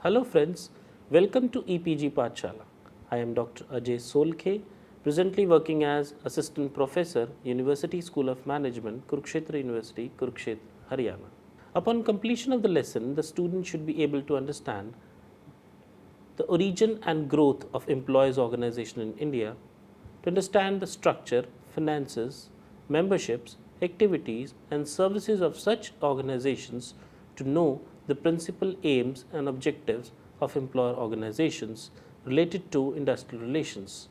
Hello friends, welcome to EPG Pathshala. I am Dr. Ajay Solkhe, presently working as Assistant Professor, University School of Management, Kurukshetra University, Kurukshetra, Haryana. Upon completion of the lesson, the student should be able to understand the origin and growth of employees' organization in India, to understand the structure, finances, memberships, activities, and services of such organizations, to know the principal aims and objectives of employer organizations related to industrial relations,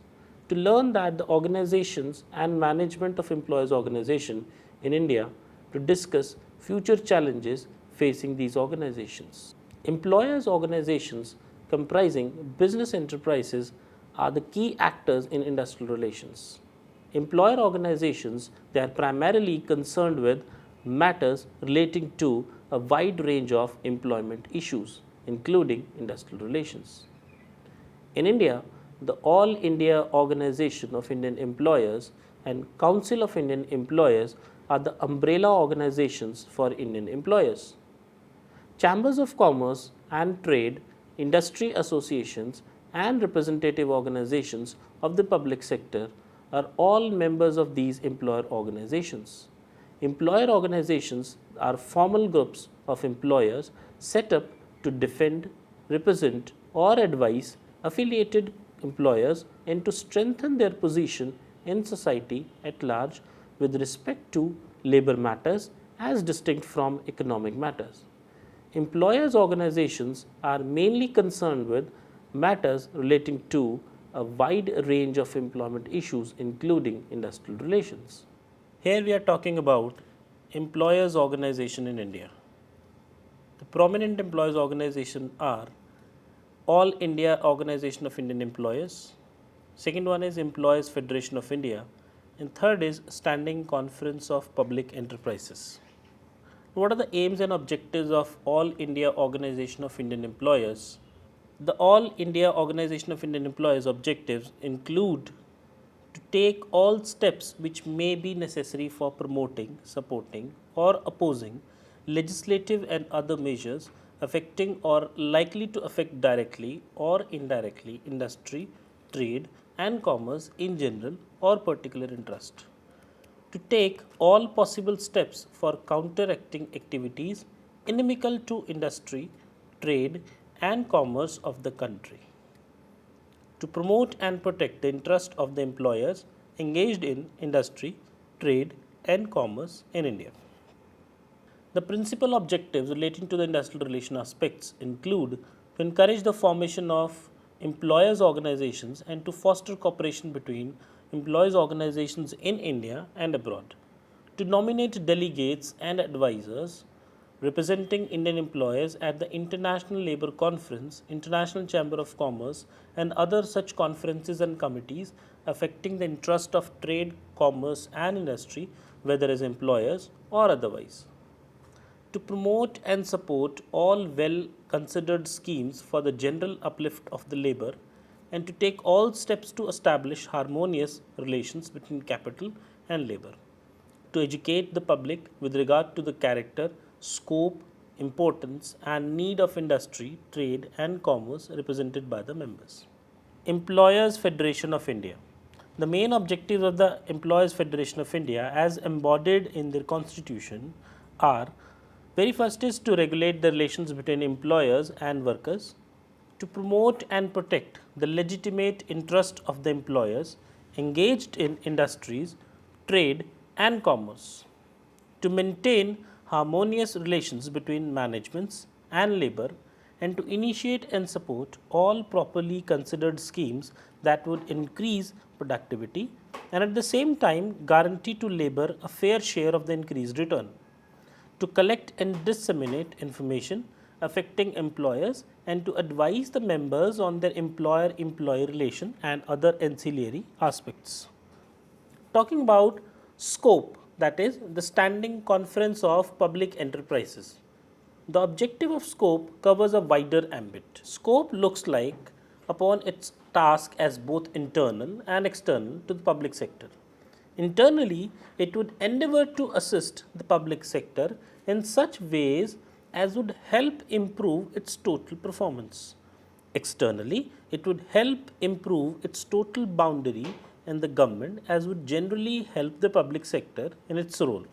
to learn that the organizations and management of employers organization in India, to discuss future challenges facing these organizations. Employers organizations comprising business enterprises are the key actors in industrial relations. Employer organizations, they are primarily concerned with matters relating to a wide range of employment issues, including industrial relations. In India, the All India Organization of Indian Employers and Council of Indian Employers are the umbrella organizations for Indian employers. Chambers of commerce and trade, industry associations, and representative organizations of the public sector are all members of these employer organizations. Employer organizations are formal groups of employers set up to defend, represent, or advise affiliated employers and to strengthen their position in society at large with respect to labor matters as distinct from economic matters. Employers' organizations are mainly concerned with matters relating to a wide range of employment issues, including industrial relations. Here we are talking about employers' organization in India. The prominent employers' organization are All India Organization of Indian Employers. Second one is Employers Federation of India, and third is Standing Conference of Public Enterprises. What are the aims and objectives of All India Organization of Indian Employers? The All India Organization of Indian Employers objectives include to take all steps which may be necessary for promoting, supporting, or opposing legislative and other measures affecting or likely to affect directly or indirectly industry, trade, and commerce in general or particular interest, to take all possible steps for counteracting activities inimical to industry, trade, and commerce of the country, to promote and protect the interest of the employers engaged in industry, trade, and commerce in India. The principal objectives relating to the industrial relation aspects include to encourage the formation of employers' organizations and to foster cooperation between employers' organizations in India and abroad, to nominate delegates and advisors representing Indian employers at the International Labour Conference, International Chamber of Commerce, and other such conferences and committees affecting the interest of trade, commerce, and industry, whether as employers or otherwise, to promote and support all well considered schemes for the general uplift of the labor, and to take all steps to establish harmonious relations between capital and labor, to educate the public with regard to the character, scope, importance, and need of industry, trade, and commerce represented by the members. Employers Federation of India. The main objectives of the Employers Federation of India, as embodied in their constitution, are: very first is to regulate the relations between employers and workers, to promote and protect the legitimate interest of the employers engaged in industries, trade, and commerce, to maintain harmonious relations between managements and labor, and to initiate and support all properly considered schemes that would increase productivity and at the same time guarantee to labor a fair share of the increased return, to collect and disseminate information affecting employers and to advise the members on their employer-employee relation and other ancillary aspects. Talking about scope, that is the Standing Conference of Public Enterprises. The objective of scope covers a wider ambit. Scope looks like upon its task as both internal and external to the public sector. Internally, it would endeavor to assist the public sector in such ways as would help improve its total performance. Externally, it would help improve its total boundary and the government as would generally help the public sector in its role.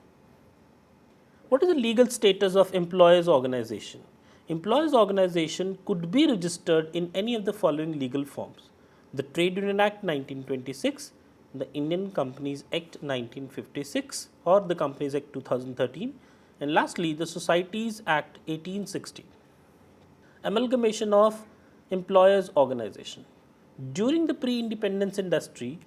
What is the legal status of employers organization? Employers organization could be registered in any of the following legal forms: the Trade Union Act 1926, the Indian Companies Act 1956 or the Companies Act 2013, and lastly the Societies Act 1860. Amalgamation of employers organization. During the pre-independence industry,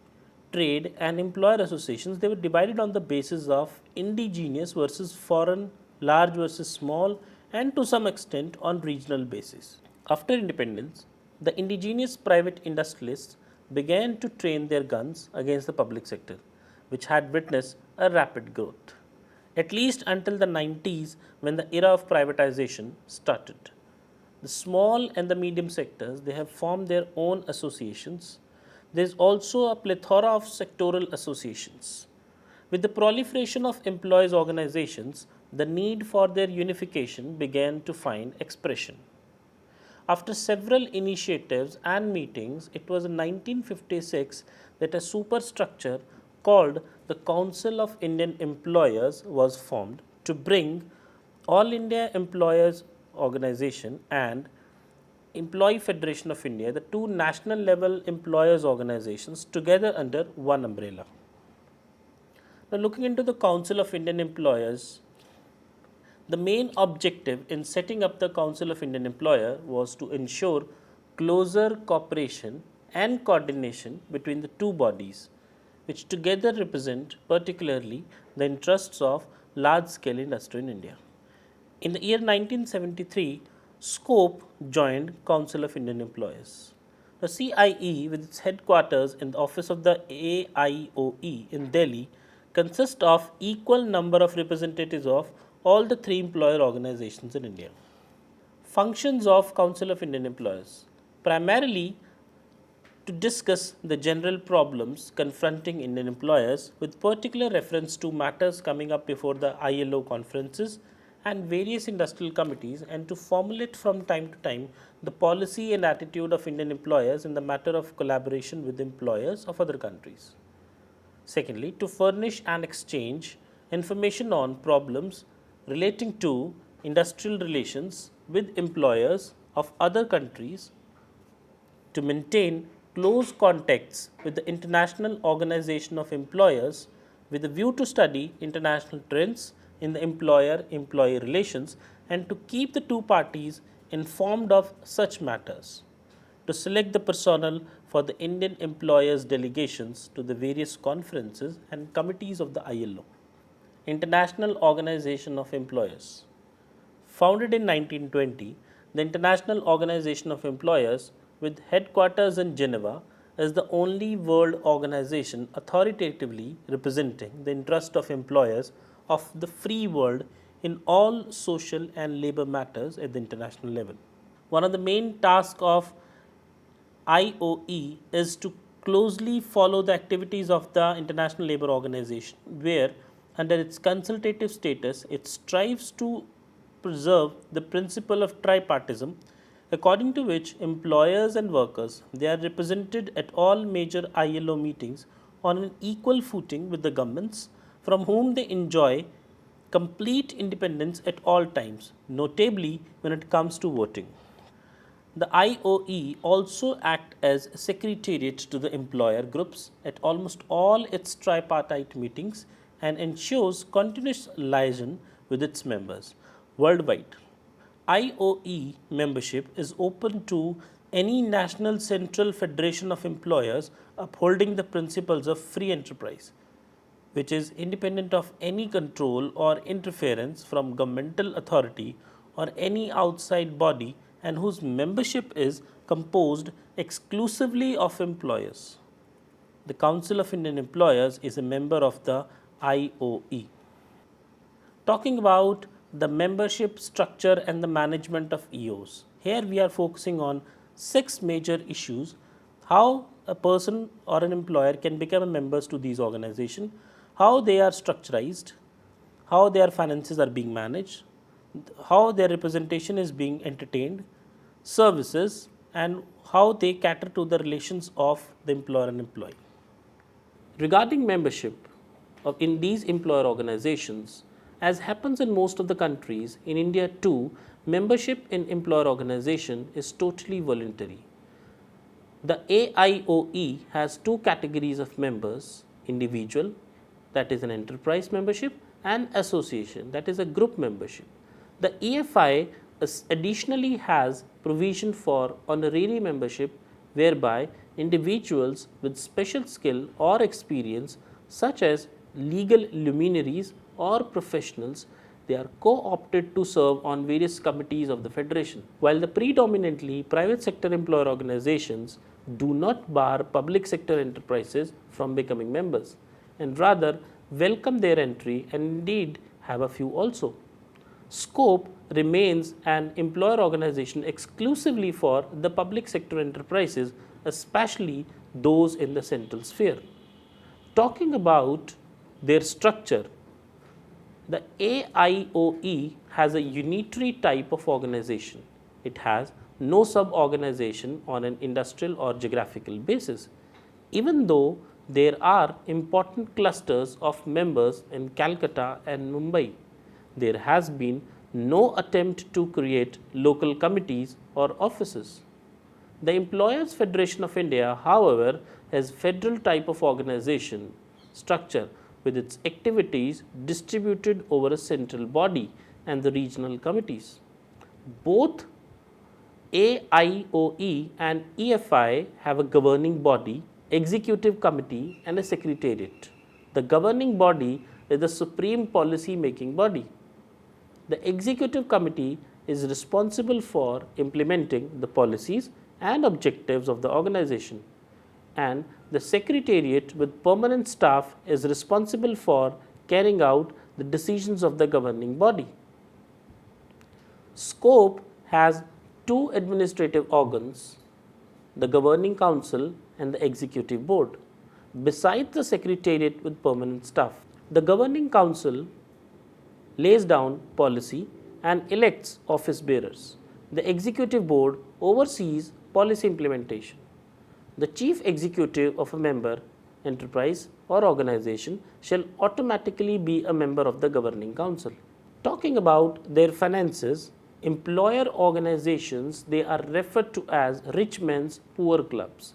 trade and employer associations, they were divided on the basis of indigenous versus foreign, large versus small, and to some extent on regional basis. After independence, the indigenous private industrialists began to train their guns against the public sector, which had witnessed a rapid growth, at least until the 90s when the era of privatization started. The small and the medium sectors, they have formed their own associations. There is also a plethora of sectoral associations. With the proliferation of employees' organizations, the need for their unification began to find expression. After several initiatives and meetings, it was in 1956 that a superstructure called the Council of Indian Employers was formed to bring All India Employers Organization and Employee Federation of India, the two national level employers organizations, together under one umbrella. Now, looking into the Council of Indian Employers, the main objective in setting up the Council of Indian Employer was to ensure closer cooperation and coordination between the two bodies, which together represent particularly the interests of large scale industry in India. In the year 1973, Scope joined Council of Indian Employers. The CIE, with its headquarters in the office of the AIOE in Delhi, consists of equal number of representatives of all the three employer organizations in India. Functions of Council of Indian Employers: primarily to discuss the general problems confronting Indian employers with particular reference to matters coming up before the ILO conferences and various industrial committees, and to formulate from time to time the policy and attitude of Indian employers in the matter of collaboration with employers of other countries. Secondly, to furnish and exchange information on problems relating to industrial relations with employers of other countries, to maintain close contacts with the International Organization of Employers with a view to study international trends in the employer-employee relations, and to keep the two parties informed of such matters, to select the personnel for the Indian employers delegations to the various conferences and committees of the ILO, International Organization of Employers. Founded in 1920, the International Organization of Employers, with headquarters in Geneva, is the only world organization authoritatively representing the interest of employers of the free world in all social and labor matters at the international level. One of the main tasks of IOE is to closely follow the activities of the International Labour Organization, where, under its consultative status, it strives to preserve the principle of tripartism, according to which employers and workers, they are represented at all major ILO meetings on an equal footing with the governments, from whom they enjoy complete independence at all times, notably when it comes to voting. The IOE also act as secretariat to the employer groups at almost all its tripartite meetings and ensures continuous liaison with its members worldwide. IOE membership is open to any national central federation of employers upholding the principles of free enterprise, which is independent of any control or interference from governmental authority or any outside body, and whose membership is composed exclusively of employers. The Council of Indian Employers is a member of the IOE. Talking about the membership structure and the management of EOs. Here we are focusing on 6 major issues: how a person or an employer can become a members to these organizations, how they are structurized, how their finances are being managed, how their representation is being entertained, services, and how they cater to the relations of the employer and employee. Regarding membership in these employer organizations, as happens in most of the countries, in India too, membership in employer organization is totally voluntary. The AIOE has two categories of members: individual, that is an enterprise membership, and association, that is a group membership. The EFI additionally has provision for honorary membership, whereby individuals with special skill or experience, such as legal luminaries or professionals, they are co-opted to serve on various committees of the federation. While the predominantly private sector employer organizations do not bar public sector enterprises from becoming members, and rather welcome their entry, and indeed have a few also. Scope remains an employer organization exclusively for the public sector enterprises, especially those in the central sphere. Talking about their structure, the AIOE has a unitary type of organization. It has no sub-organization on an industrial or geographical basis, even though there are important clusters of members in Calcutta and Mumbai. There has been no attempt to create local committees or offices. The Employers Federation of India, however, has federal type of organization structure with its activities distributed over a central body and the regional committees. Both AIOE and EFI have a governing body, executive committee, and a secretariat. The governing body is the supreme policy making body. The executive committee is responsible for implementing the policies and objectives of the organization, and the secretariat with permanent staff is responsible for carrying out the decisions of the governing body. Scope has two administrative organs, the governing council and the executive board, besides the secretariat with permanent staff. The governing council lays down policy and elects office bearers. The executive board oversees policy implementation. The chief executive of a member enterprise or organization shall automatically be a member of the governing council. Talking about their finances, employer organizations, they are referred to as rich men's poor clubs.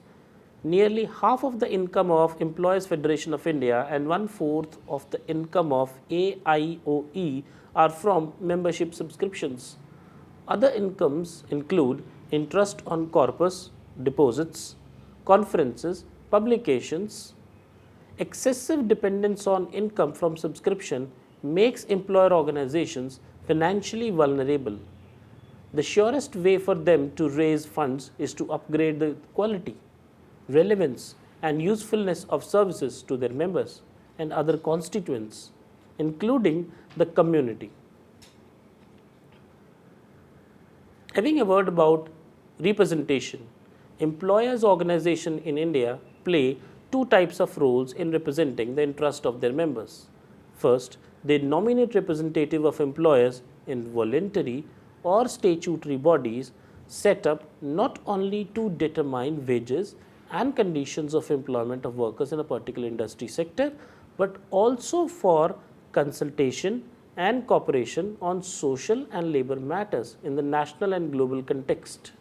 Nearly half of the income of Employers Federation of India and 1/4 of the income of AIOE are from membership subscriptions. Other incomes include interest on corpus, deposits, conferences, publications. Excessive dependence on income from subscription makes employer organizations financially vulnerable. The surest way for them to raise funds is to upgrade the quality, relevance, and usefulness of services to their members and other constituents, including the community. Having a word about representation, employers' organizations in India play two types of roles in representing the interest of their members. First, they nominate representative of employers in voluntary or statutory bodies set up not only to determine wages and conditions of employment of workers in a particular industry sector, but also for consultation and cooperation on social and labor matters in the national and global context.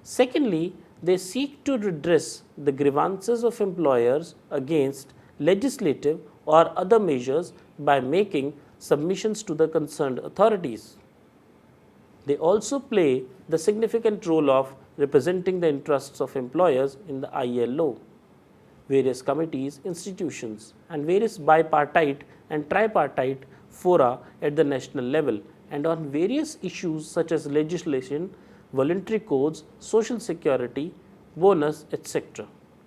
Secondly, they seek to redress the grievances of employers against legislative or other measures by making submissions to the concerned authorities. They also play the significant role of representing the interests of employers in the ILO, various committees, institutions, and various bipartite and tripartite fora at the national level, and on various issues such as legislation, voluntary codes, social security, bonus, etc.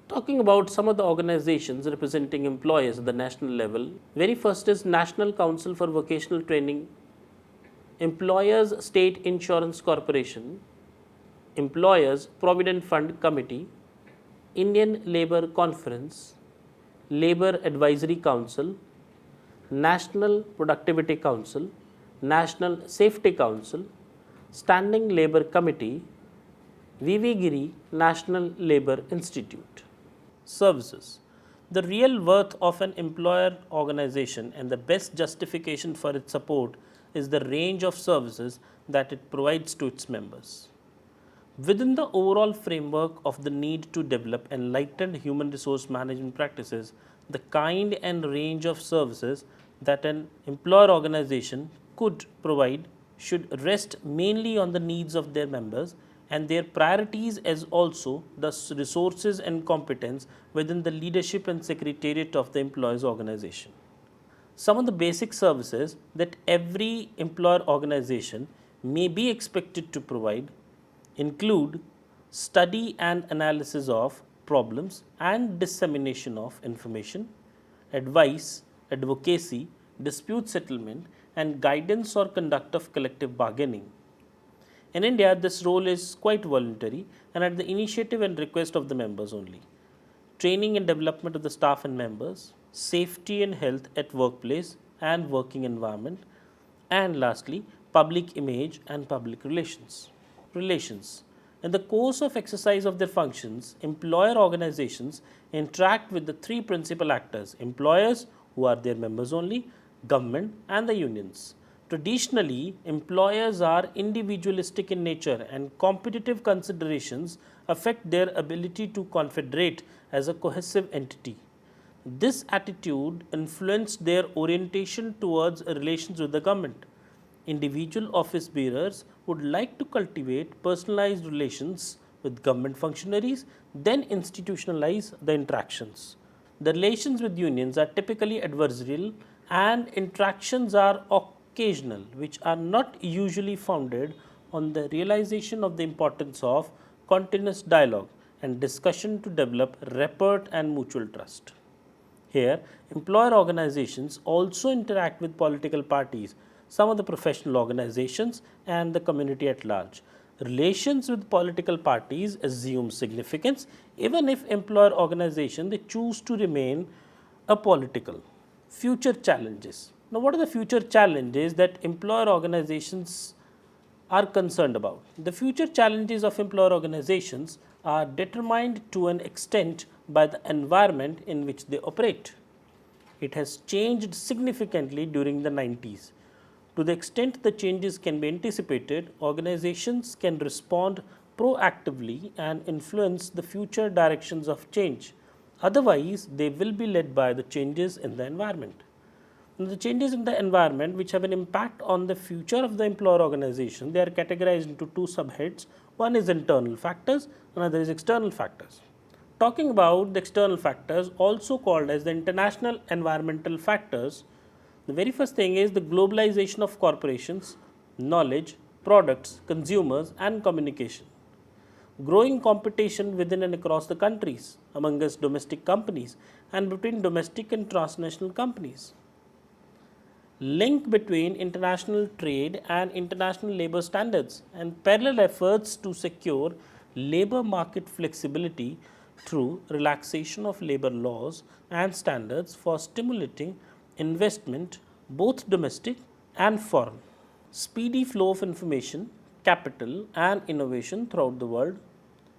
Talking about some of the organizations representing employers at the national level, very first is National Council for Vocational Training, Employers State Insurance Corporation, Employers Provident Fund Committee, Indian Labour Conference, Labour Advisory Council, National Productivity Council, National Safety Council, Standing Labour Committee, Vivigiri National Labour Institute. Services. The real worth of an employer organization and the best justification for its support is the range of services that it provides to its members. Within the overall framework of the need to develop enlightened human resource management practices, the kind and range of services that an employer organization could provide should rest mainly on the needs of their members and their priorities as also the resources and competence within the leadership and secretariat of the employer's organization. Some of the basic services that every employer organization may be expected to provide include study and analysis of problems and dissemination of information, advice, advocacy, dispute settlement, and guidance or conduct of collective bargaining. In India, this role is quite voluntary and at the initiative and request of the members only. Training and development of the staff and members, safety and health at workplace and working environment, and lastly, public image and public relations. In the course of exercise of their functions, employer organizations interact with the three principal actors: employers, who are their members only, government, and the unions. Traditionally, employers are individualistic in nature and competitive considerations affect their ability to confederate as a cohesive entity. This attitude influenced their orientation towards relations with the government. Individual office bearers would like to cultivate personalized relations with government functionaries, then institutionalize the interactions. The relations with unions are typically adversarial and interactions are occasional, which are not usually founded on the realization of the importance of continuous dialogue and discussion to develop rapport and mutual trust. Here, employer organizations also interact with political parties, some of the professional organizations, and the community at large. Relations with political parties assume significance even if employer organization they choose to remain apolitical. Future challenges. Now, what are the future challenges that employer organizations are concerned about? The future challenges of employer organizations are determined to an extent by the environment in which they operate. It has changed significantly during the 90s. To the extent the changes can be anticipated, organizations can respond proactively and influence the future directions of change. Otherwise, they will be led by the changes in the environment. And the changes in the environment which have an impact on the future of the employer organization, they are categorized into two subheads. One is internal factors, another is external factors. Talking about the external factors, also called as the international environmental factors, the very first thing is the globalization of corporations, knowledge, products, consumers, and communication. Growing competition within and across the countries, amongst domestic companies, and between domestic and transnational companies. Link between international trade and international labor standards, and parallel efforts to secure labor market flexibility through relaxation of labor laws and standards for stimulating investment both domestic and foreign. Speedy flow of information, capital, and innovation throughout the world,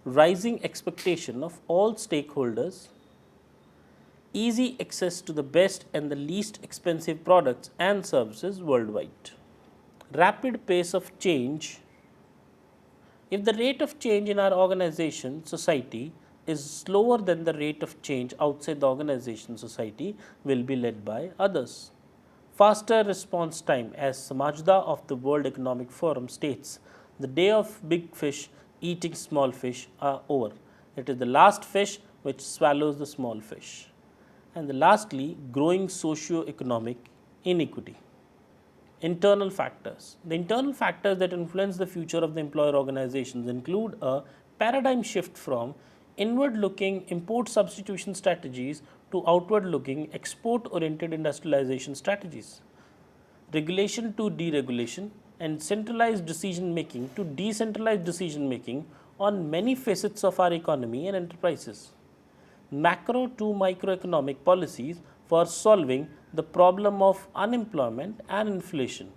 rising expectation of all stakeholders, easy access to the best and the least expensive products and services worldwide. Rapid pace of change. If the rate of change in our organization, society, is slower than the rate of change outside the organization, society will be led by others. Faster response time, as Samajda of the World Economic Forum states, the day of big fish eating small fish are over. It is the last fish which swallows the small fish. And lastly, growing socio-economic inequity. Internal factors. The internal factors that influence the future of the employer organizations include a paradigm shift from inward-looking import substitution strategies to outward-looking export-oriented industrialization strategies. Regulation to deregulation and centralized decision making to decentralized decision making on many facets of our economy and enterprises. Macro to microeconomic policies for solving the problem of unemployment and inflation.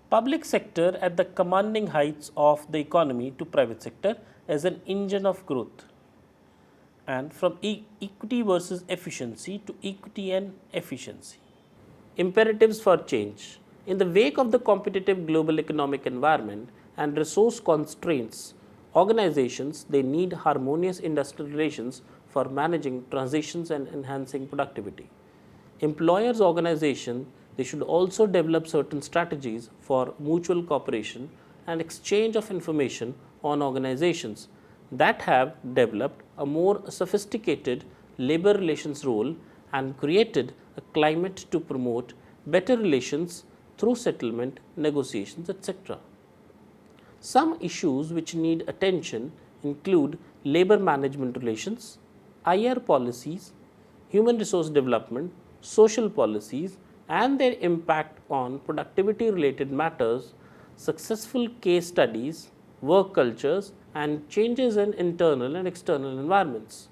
Public sector at the commanding heights of the economy to private sector as an engine of growth, and from equity versus efficiency to equity and efficiency. Imperatives for change. In the wake of the competitive global economic environment and resource constraints, organizations they need harmonious industrial relations for managing transitions and enhancing productivity. Employers organization they should also develop certain strategies for mutual cooperation and exchange of information on organizations that have developed a more sophisticated labor relations role and created a climate to promote better relations through settlement, negotiations, etc. Some issues which need attention include labor management relations, IR policies, human resource development, social policies, and their impact on productivity related matters, successful case studies, work cultures, and changes in internal and external environments.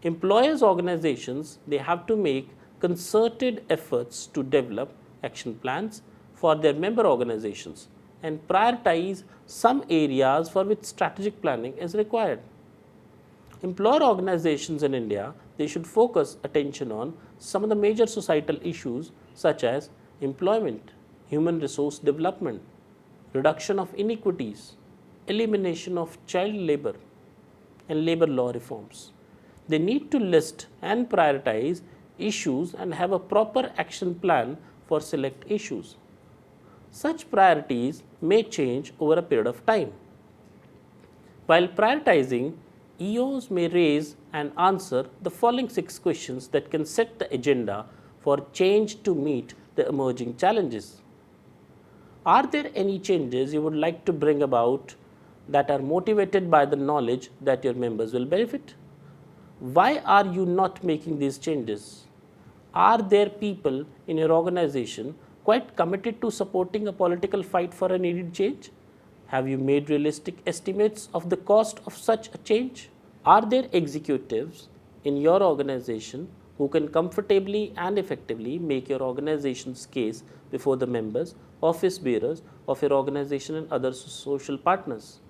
Employers organizations they have to make concerted efforts to develop action plans for their member organizations and prioritize some areas for which strategic planning is required. Employer organizations in India they should focus attention on some of the major societal issues such as employment, human resource development, reduction of inequities, elimination of child labor, and labor law reforms. They need to list and prioritize issues and have a proper action plan for select issues. Such priorities may change over a period of time. While prioritizing, EOs may raise and answer the following 6 questions that can set the agenda for change to meet the emerging challenges. Are there any changes you would like to bring about that are motivated by the knowledge that your members will benefit? Why are you not making these changes? Are there people in your organization quite committed to supporting a political fight for a needed change? Have you made realistic estimates of the cost of such a change? Are there executives in your organization who can comfortably and effectively make your organization's case before the members, office bearers of your organization and other social partners?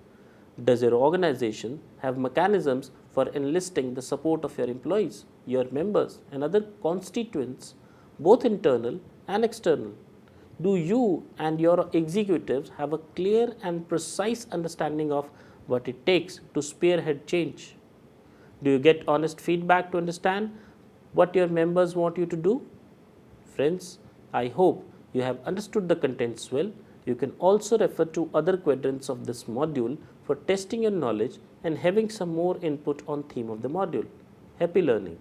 Does your organization have mechanisms for enlisting the support of your employees, your members, and other constituents, both internal and external? Do you and your executives have a clear and precise understanding of what it takes to spearhead change? Do you get honest feedback to understand what your members want you to do? Friends, I hope you have understood the contents well. You can also refer to other quadrants of this module for testing your knowledge and having some more input on theme of the module. Happy learning!